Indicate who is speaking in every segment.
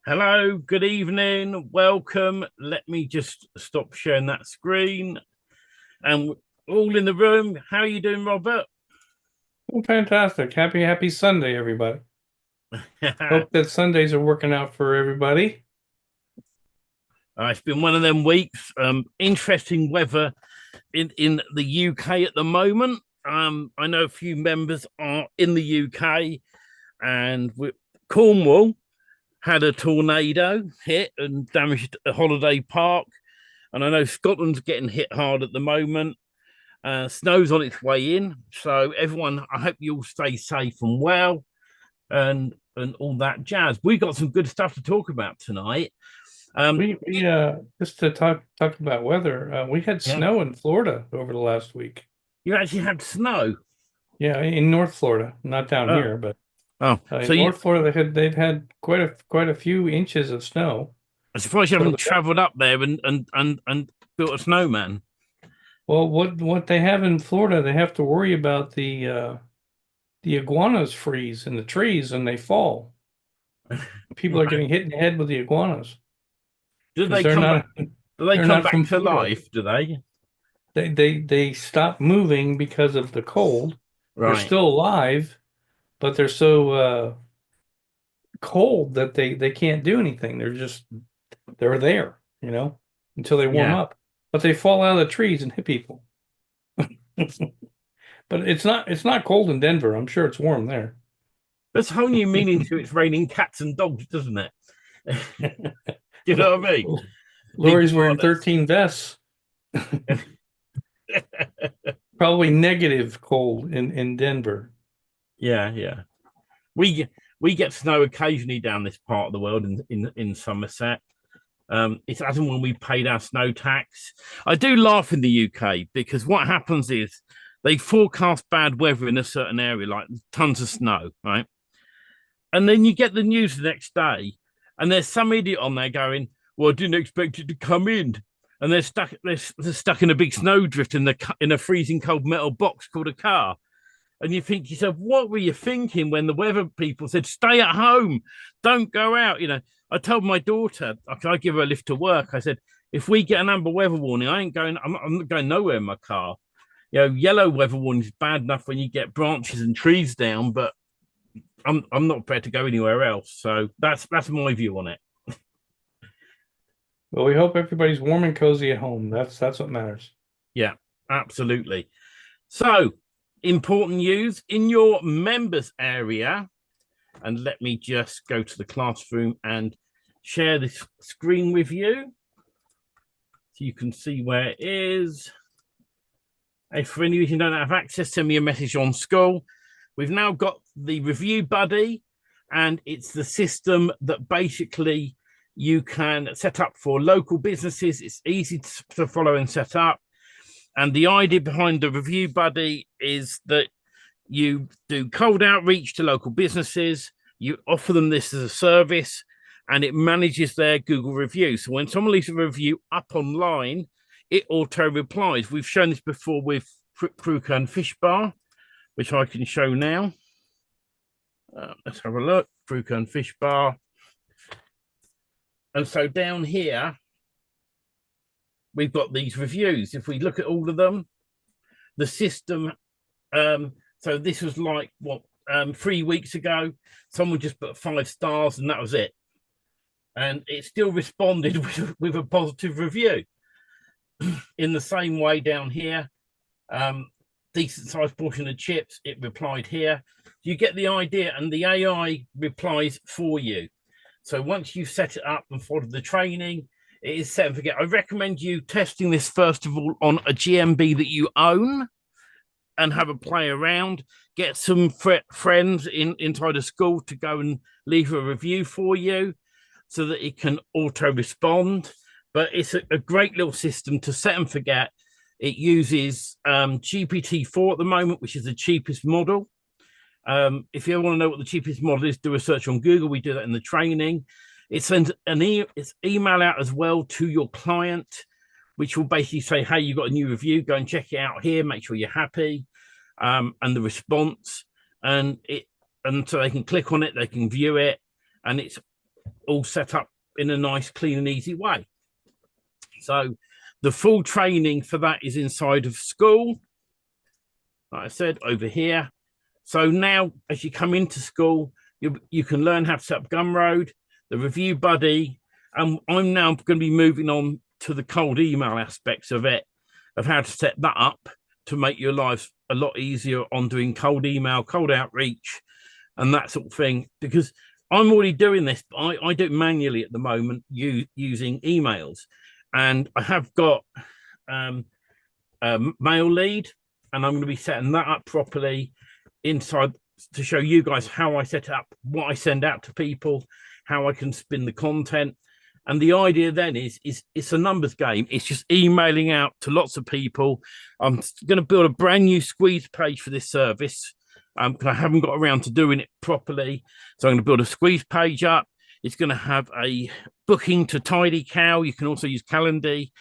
Speaker 1: Hello, good evening, welcome. Let me just stop sharing that screen. And we're all in the room. How are you doing, Robert?
Speaker 2: Well, fantastic. Happy Sunday, everybody.
Speaker 1: uh,
Speaker 2: Hope that Sundays are working out for everybody.
Speaker 1: it's been one of them weeks. Interesting weather in the UK at the moment. I know a few members are in the UK, and Cornwall had a tornado hit and damaged a holiday park. And I know Scotland's getting hit hard at the moment. Snow's on its way in, so everyone, I hope you all stay safe and well, and all that jazz. We got some good stuff to talk about tonight.
Speaker 2: We just to talk about weather. We had
Speaker 1: Yeah,
Speaker 2: snow in Florida over the last week.
Speaker 1: you actually had snow.
Speaker 2: Yeah, in North Florida, not down
Speaker 1: Oh,
Speaker 2: here, but
Speaker 1: oh,
Speaker 2: in
Speaker 1: so
Speaker 2: North Florida they've had quite a few inches of snow.
Speaker 1: I'm surprised you
Speaker 2: So
Speaker 1: haven't travelled up there and built a snowman.
Speaker 2: what they have in Florida, they have to worry about the iguanas freeze in the trees and they fall. People are
Speaker 1: Right.
Speaker 2: getting hit in the head with the iguanas
Speaker 1: Do
Speaker 2: because
Speaker 1: they come back? Do they
Speaker 2: they're
Speaker 1: come
Speaker 2: not
Speaker 1: back
Speaker 2: from
Speaker 1: to
Speaker 2: Florida.
Speaker 1: life? Do they?
Speaker 2: They stop moving because of the cold. They're
Speaker 1: Right.
Speaker 2: still alive, but they're so cold that they can't do anything. They're there, until they warm
Speaker 1: Yeah.
Speaker 2: up. But they fall out of the trees and hit people. But it's not cold in Denver. I'm sure it's warm there.
Speaker 1: There's a whole new meaning to it's raining cats and dogs, doesn't it? Do you know what I mean?
Speaker 2: Lori's wearing
Speaker 1: Iguanas.
Speaker 2: 13 vests. Probably negative cold in Denver.
Speaker 1: Yeah, yeah. We we get snow occasionally down this part of the world in Somerset. It's as and when we paid our snow tax. I do laugh in the UK because what happens is they forecast bad weather in a certain area, like tons of snow, right? And then you get the news the next day, and there's some idiot on there going, "Well, I didn't expect it to come in," and they're stuck in a big snowdrift in a freezing cold metal box called a car. And you think to yourself, what were you thinking when the weather people said, stay at home, don't go out? I told my daughter, I give her a lift to work. I said, if we get an amber weather warning, I'm not going nowhere in my car. Yellow weather warning is bad enough when you get branches and trees down, but I'm not prepared to go anywhere else. So that's my view on it.
Speaker 2: Well, we hope everybody's warm and cozy at home. That's what matters.
Speaker 1: Yeah, absolutely. So important news in your members area. And let me just go to the classroom and share this screen with you so you can see where it is. If for any reason you don't have access, send me a message on school. We've now got the review buddy, and it's the system that basically you can set up for local businesses. It's easy to follow and set up. And the idea behind the review buddy is that you do cold outreach to local businesses, you offer them this as a service, and it manages their Google reviews. So when someone leaves a review up online, it auto replies. We've shown this before with Kruger Fish Bar, which I can show now. Let's have a look. Kruger Fish Bar. And so down here, we've got these reviews. If we look at all of them, the system, so this was like 3 weeks ago, someone just put 5 stars and that was it. And it still responded with a positive review. In the same way down here, decent sized portion of chips, it replied here. You get the idea, and the AI replies for you. So once you've set it up and followed the training, it is set and forget. I recommend you testing this first of all on a GMB that you own and have a play around. Get some friends inside a school to go and leave a review for you so that it can auto respond. But it's a great little system to set and forget. It uses GPT-4 at the moment, which is the cheapest model. If you ever want to know what the cheapest model is, do a search on Google. We do that in the training. It sends it's email out as well to your client, which will basically say, hey, you got a new review, go and check it out here, make sure you're happy, and the response. And so they can click on it, they can view it, and it's all set up in a nice, clean and easy way. So the full training for that is inside of school, like I said, over here. So now as you come into school, you can learn how to set up Gumroad, the Review Buddy, and I'm now going to be moving on to the cold email aspects of it, of how to set that up to make your life a lot easier on doing cold email, cold outreach, and that sort of thing. Because I'm already doing this, but I do it manually at the moment, using emails. And I have got Mail Lead, and I'm going to be setting that up properly inside to show you guys how I set it up, what I send out to people, how I can spin the content. And the idea then is it's a numbers game. It's just emailing out to lots of people. I'm going to build a brand new squeeze page for this service because I haven't got around to doing it properly. So I'm going to build a squeeze page up. It's going to have a booking to Tidy Cow. You can also use Calendly.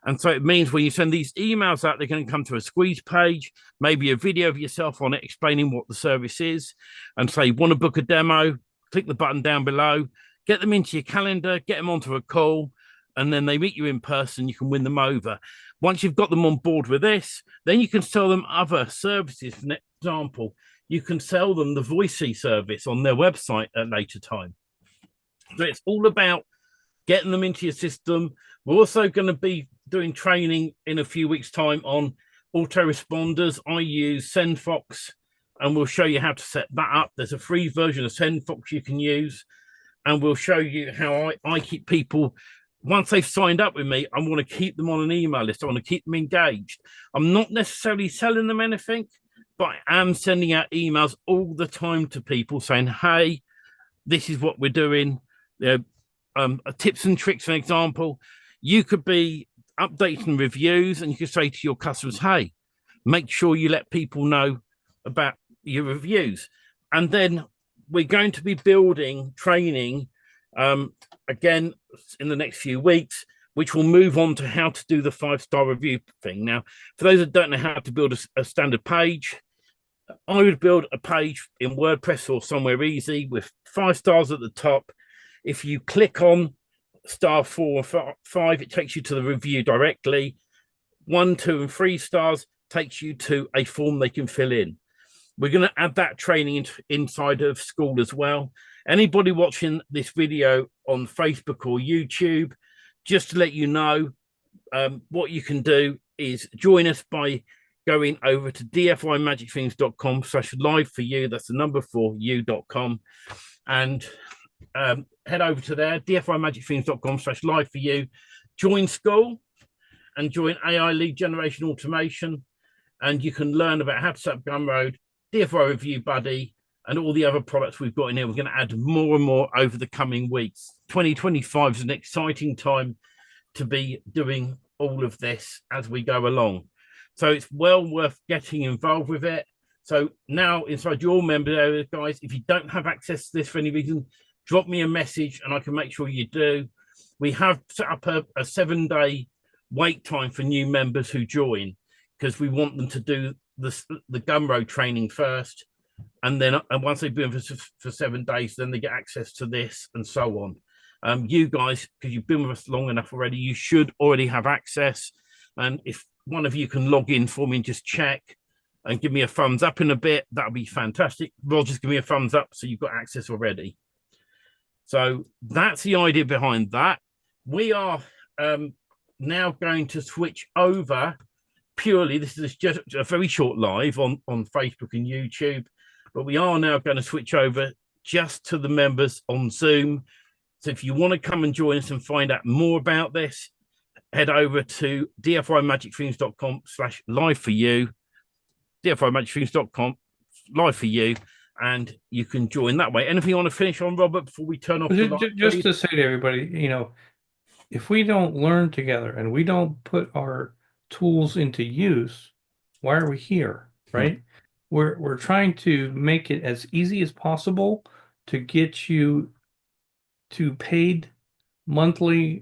Speaker 1: And so it means when you send these emails out, they're going to come to a squeeze page, maybe a video of yourself on it explaining what the service is, and say, want to book a demo, click the button down below, get them into your calendar, get them onto a call, and then they meet you in person. You can win them over. Once you've got them on board with this, then you can sell them other services. For example, you can sell them the Voicey service on their website at a later time. So it's all about getting them into your system. We're also going to be doing training in a few weeks' time on autoresponders. I use SendFox, and we'll show you how to set that up. There's a free version of SendFox you can use, and we'll show you how I keep people, once they've signed up with me, I want to keep them on an email list. I want to keep them engaged. I'm not necessarily selling them anything, but I am sending out emails all the time to people saying, hey, this is what we're doing. Tips and tricks, for example. You could be updating reviews, and you could say to your customers, hey, make sure you let people know about your reviews. And then we're going to be building training again in the next few weeks, which will move on to how to do the 5-star review thing. Now, for those that don't know how to build a standard page, I would build a page in WordPress or somewhere easy with 5 stars at the top. If you click on star 4 or 5, it takes you to the review directly. 1, 2, and 3 stars takes you to a form they can fill in. We're going to add that training inside of school as well. Anybody watching this video on Facebook or YouTube, just to let you know, what you can do is join us by going over to dfimagicthings.com/live for you. That's the number 4u.com, and head over to there, dfimagicthings.com/live for you. Join school and join AI lead generation automation, and you can learn about how to set up Gumroad, DFI Review Buddy, and all the other products we've got in here. We're going to add more and more over the coming weeks. 2025 is an exciting time to be doing all of this as we go along. So it's well worth getting involved with it. So now inside your member area, guys, if you don't have access to this for any reason, drop me a message and I can make sure you do. We have set up a 7-day wait time for new members who join, because we want them to do the Gumroad training first. And then once they've been for 7 days, then they get access to this and so on. You guys, because you've been with us long enough already, you should already have access. And if one of you can log in for me and just check and give me a thumbs up in a bit, that'll be fantastic. Roger's give me a thumbs up so you've got access already. So that's the idea behind that. We are now going to switch over purely, this is just a very short live on Facebook and YouTube, but we are now going to switch over just to the members on Zoom. So if you want to come and join us and find out more about this, head over to dfimagicthings.com/live for you, dfimagicthings.com/live for you, and you can join that way. Anything you want to finish on, Robert, before we turn off the live?
Speaker 2: Just to say to everybody, you know, if we don't learn together and we don't put our tools into use, why are we here, right? We're trying to make it as easy as possible to get you to paid monthly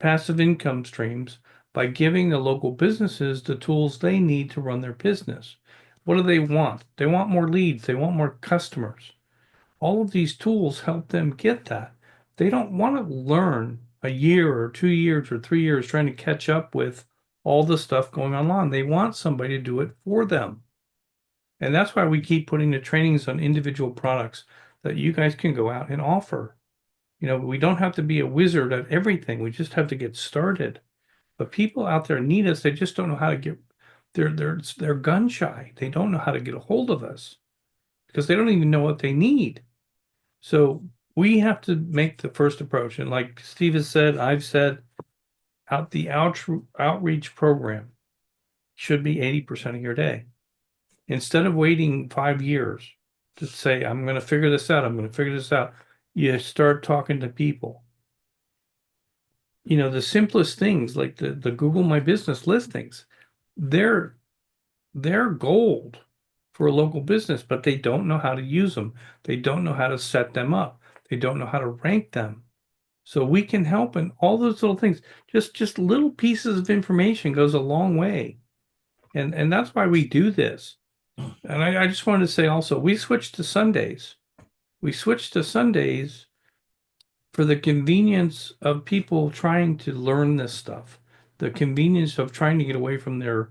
Speaker 2: passive income streams by giving the local businesses the tools they need to run their business. What do they want? They want more leads. They want more customers. All of these tools help them get that. They don't want to learn a year or 2 years or 3 years trying to catch up with all the stuff going online. They want somebody to do it for them. And that's why we keep putting the trainings on individual products that you guys can go out and offer. We don't have to be a wizard at everything. We just have to get started. But people out there need us. They just don't know how to get. They're gun shy. They don't know how to get a hold of us because they don't even know what they need. So we have to make the first approach. And like Steve has said, I've said, the outreach program should be 80% of your day. Instead of waiting 5 years to say, I'm going to figure this out, I'm going to figure this out, you start talking to people. The simplest things like the Google My Business listings, they're gold for a local business, but they don't know how to use them. They don't know how to set them up. They don't know how to rank them. So we can help in all those little things. Just little pieces of information goes a long way. And that's why we do this. And I just wanted to say also, we switched to Sundays. We switched to Sundays for the convenience of people trying to learn this stuff, the convenience of trying to get away from their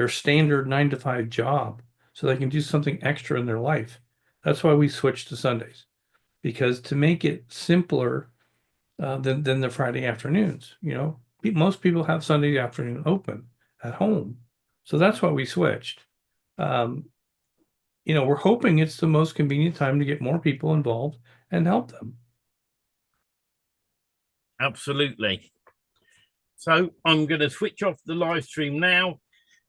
Speaker 2: standard 9 to 5 job so they can do something extra in their life. That's why we switched to Sundays, because to make it simpler than the Friday afternoons. Most people have Sunday afternoon open at home, so that's why we switched. We're hoping it's the most convenient time to get more people involved and help them.
Speaker 1: Absolutely. So I'm going to switch off the live stream now.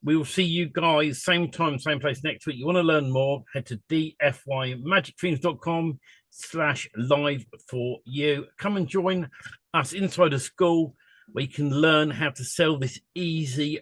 Speaker 1: We will see you guys same time, same place next week. You want to learn more, head to dfymagicdreams.com/live for you. Come and join us inside a school where you can learn how to sell this easy